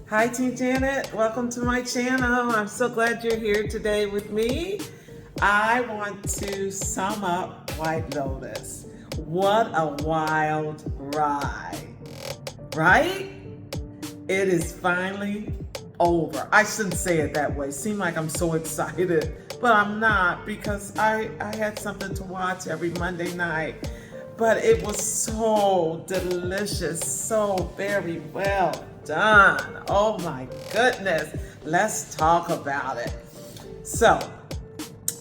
Hi, Team Janet. Welcome to my channel. I'm so glad you're here today with me. I want to sum up White Lotus. What a wild ride, right? It is finally over. I shouldn't say it that way. Seem like I'm so excited, but I'm not because I had something to watch every Monday night. But it was so delicious, so very well done. Oh my goodness. Let's talk about it. So,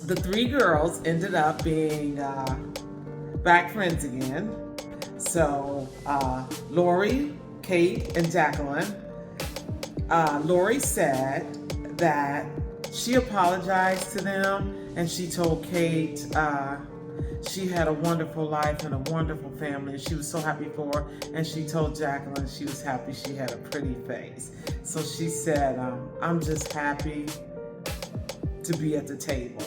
the three girls ended up being back friends again. So, Lori, Kate, and Jacqueline. Lori said that she apologized to them and she told Kate she had a wonderful life and a wonderful family, and she was so happy for her. And she told Jacqueline she was happy she had a pretty face. So she said, I'm just happy to be at the table.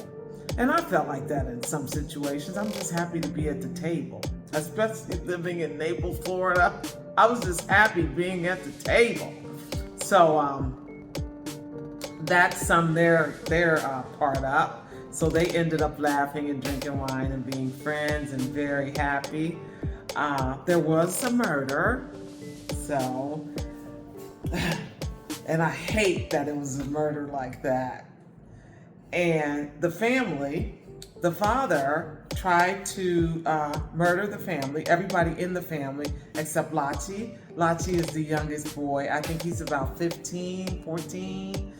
And I felt like that in some situations. I'm just happy to be at the table, especially living in Naples, Florida. I was just happy being at the table. So that summed their part up. So they ended up laughing and drinking wine and being friends and very happy. There was a murder, so, and I hate that it was a murder like that. And the family, the father tried to murder the family, everybody in the family, except Lachi. Lachi is the youngest boy. I think he's about 15, 14,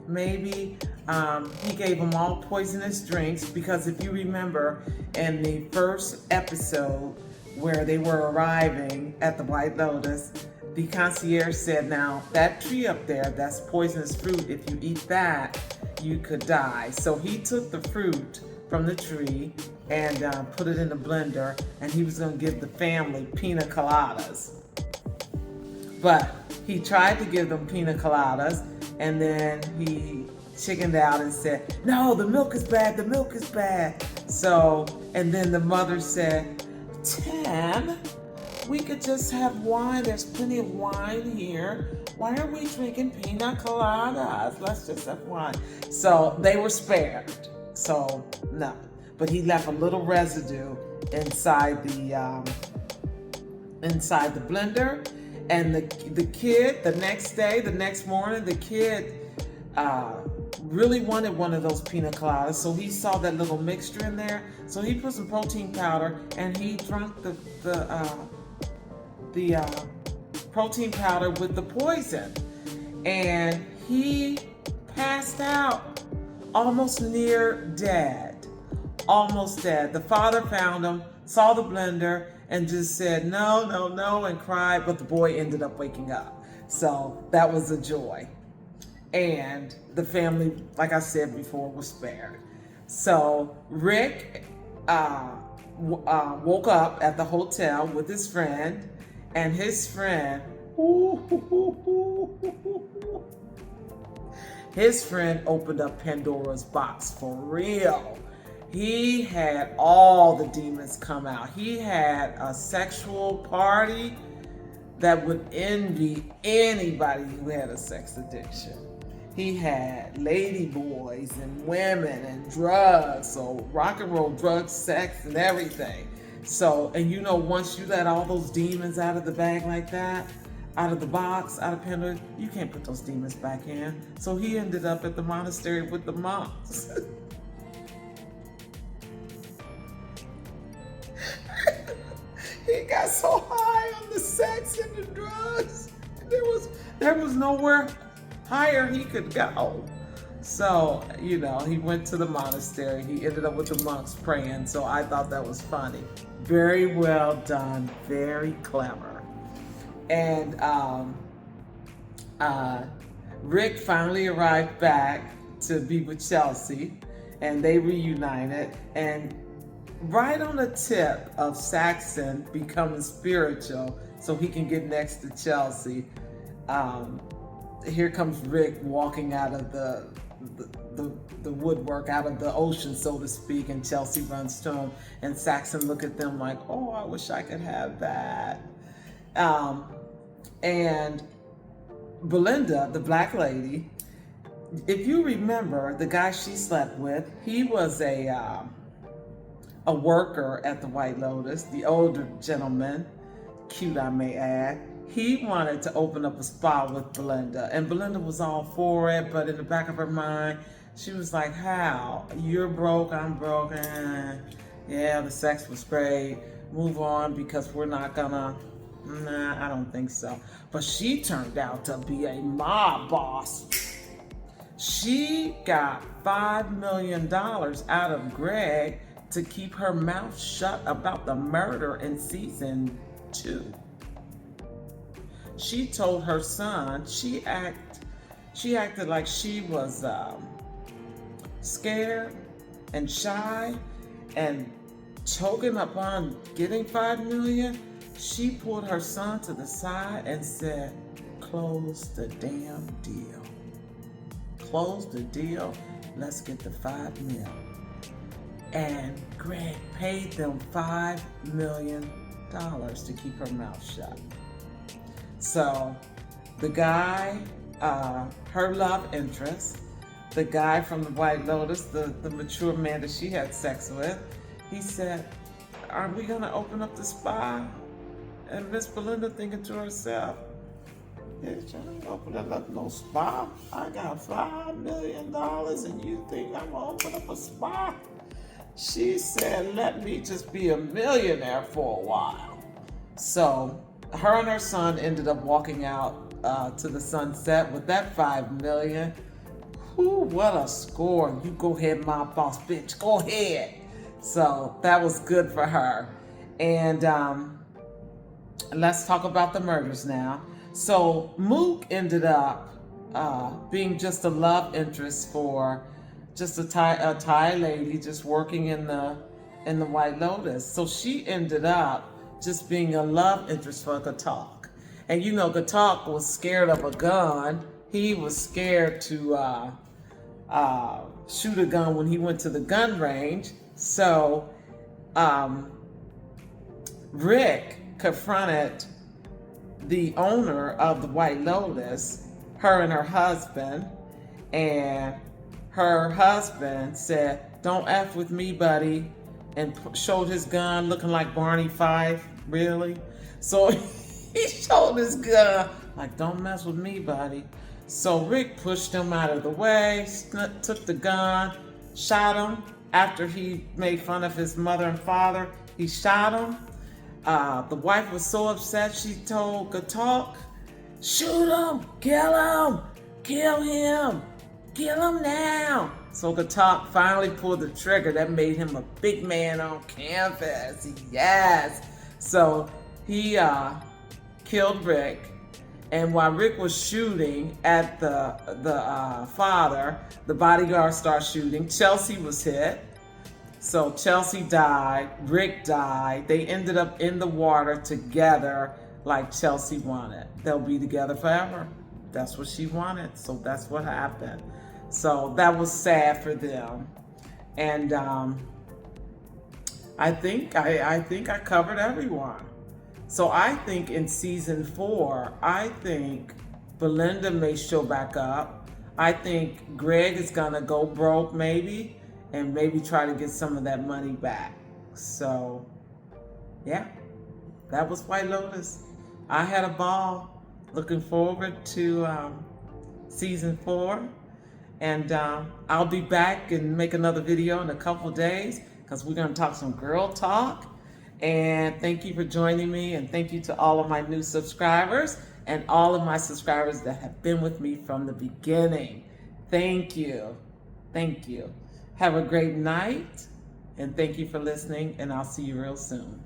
maybe. He gave them all poisonous drinks because if you remember in the first episode where they were arriving at the White Lotus, the concierge said, now that tree up there, that's poisonous fruit. If you eat that, you could die. So he took the fruit from the tree and put it in the blender, and he was going to give the family pina coladas. But he tried to give them pina coladas, and then he chickened out and said, no, the milk is bad, the milk is bad. So, and then the mother said, Tim, we could just have wine. There's plenty of wine here. Why are we drinking pina coladas? Let's just have wine. So they were spared. So no, but he left a little residue inside the blender. And the kid, the next morning, the kid really wanted one of those pina coladas. So he saw that little mixture in there. So he put some protein powder and he drank the protein powder with the poison. And he passed out, almost near dead, almost dead. The father found him, saw the blender, and just said, no, no, no, and cried, but the boy ended up waking up. So that was a joy. And the family, like I said before, was spared. So Rick woke up at the hotel with his friend, and his friend, opened up Pandora's box for real. He had all the demons come out. He had a sexual party that would envy anybody who had a sex addiction. He had lady boys and women and drugs, so rock and roll, drugs, sex, and everything. So, and you know, once you let all those demons out of the bag like that, out of the box, out of Pandora, you can't put those demons back in. So he ended up at the monastery with the monks. He got so high on the sex and the drugs. There was nowhere higher he could go. So, you know, he went to the monastery. He ended up with the monks praying. So I thought that was funny. Very well done. Very clever. And Rick finally arrived back to be with Chelsea, and they reunited. And right on the tip of Saxon becoming spiritual so he can get next to Chelsea, here comes Rick walking out of the woodwork, out of the ocean, so to speak, and Chelsea runs to him, and Saxon look at them like, oh, I wish I could have that. And Belinda, the black lady, if you remember, the guy she slept with, he was a worker at the White Lotus, the older gentleman, cute I may add. He wanted to open up a spa with Belinda, and Belinda was all for it, but in the back of her mind, she was like, how? You're broke, I'm broke, yeah, the sex was great, move on because we're not gonna, nah, I don't think so. But she turned out to be a mob boss. She got $5 million out of Greg to keep her mouth shut about the murder in season 2. She told her son, she acted like she was scared and shy and choking up on getting $5 million. She pulled her son to the side and said, close the damn deal. Close the deal, let's get the $5 million. And Greg paid them $5 million to keep her mouth shut. So the guy, her love interest, the guy from the White Lotus, the mature man that she had sex with, he said, aren't we gonna open up the spa? And Miss Belinda thinking to herself, bitch, I ain't opening up no spa. I got $5 million and you think I'm gonna open up a spa? She said, let me just be a millionaire for a while. So her and her son ended up walking out to the sunset with that $5 million. Whew, what a score. You go ahead, my boss, bitch, go ahead. So that was good for her. And let's talk about the murders now. So Mook ended up being just a love interest for just a Thai lady just working in the White Lotus. So she ended up just being a love interest for Gatak. And you know, Gatak was scared of a gun. He was scared to shoot a gun when he went to the gun range. So Rick confronted the owner of the White Lotus, her and her husband, and her husband said, don't F with me, buddy, and showed his gun looking like Barney Fife, really? So he showed his gun, like, don't mess with me, buddy. So Rick pushed him out of the way, took the gun, shot him. After he made fun of his mother and father, he shot him. The wife was so upset, she told Gatak, shoot him, kill him now. So Gatak finally pulled the trigger. That made him a big man on canvas, yes. So he killed Rick, and while Rick was shooting at the father, the bodyguard started shooting. Chelsea was hit. So Chelsea died, Rick died. They ended up in the water together like Chelsea wanted. They'll be together forever. That's what she wanted, so that's what happened. So that was sad for them. And I think I covered everyone. So I think in season 4, I think Belinda may show back up. I think Greg is gonna go broke maybe, and maybe try to get some of that money back. So, yeah, that was White Lotus. I had a ball. Looking forward to season 4. And I'll be back and make another video in a couple days because we're gonna talk some girl talk. And thank you for joining me, and thank you to all of my new subscribers and all of my subscribers that have been with me from the beginning. Thank you. Thank you. Have a great night, and thank you for listening, and I'll see you real soon.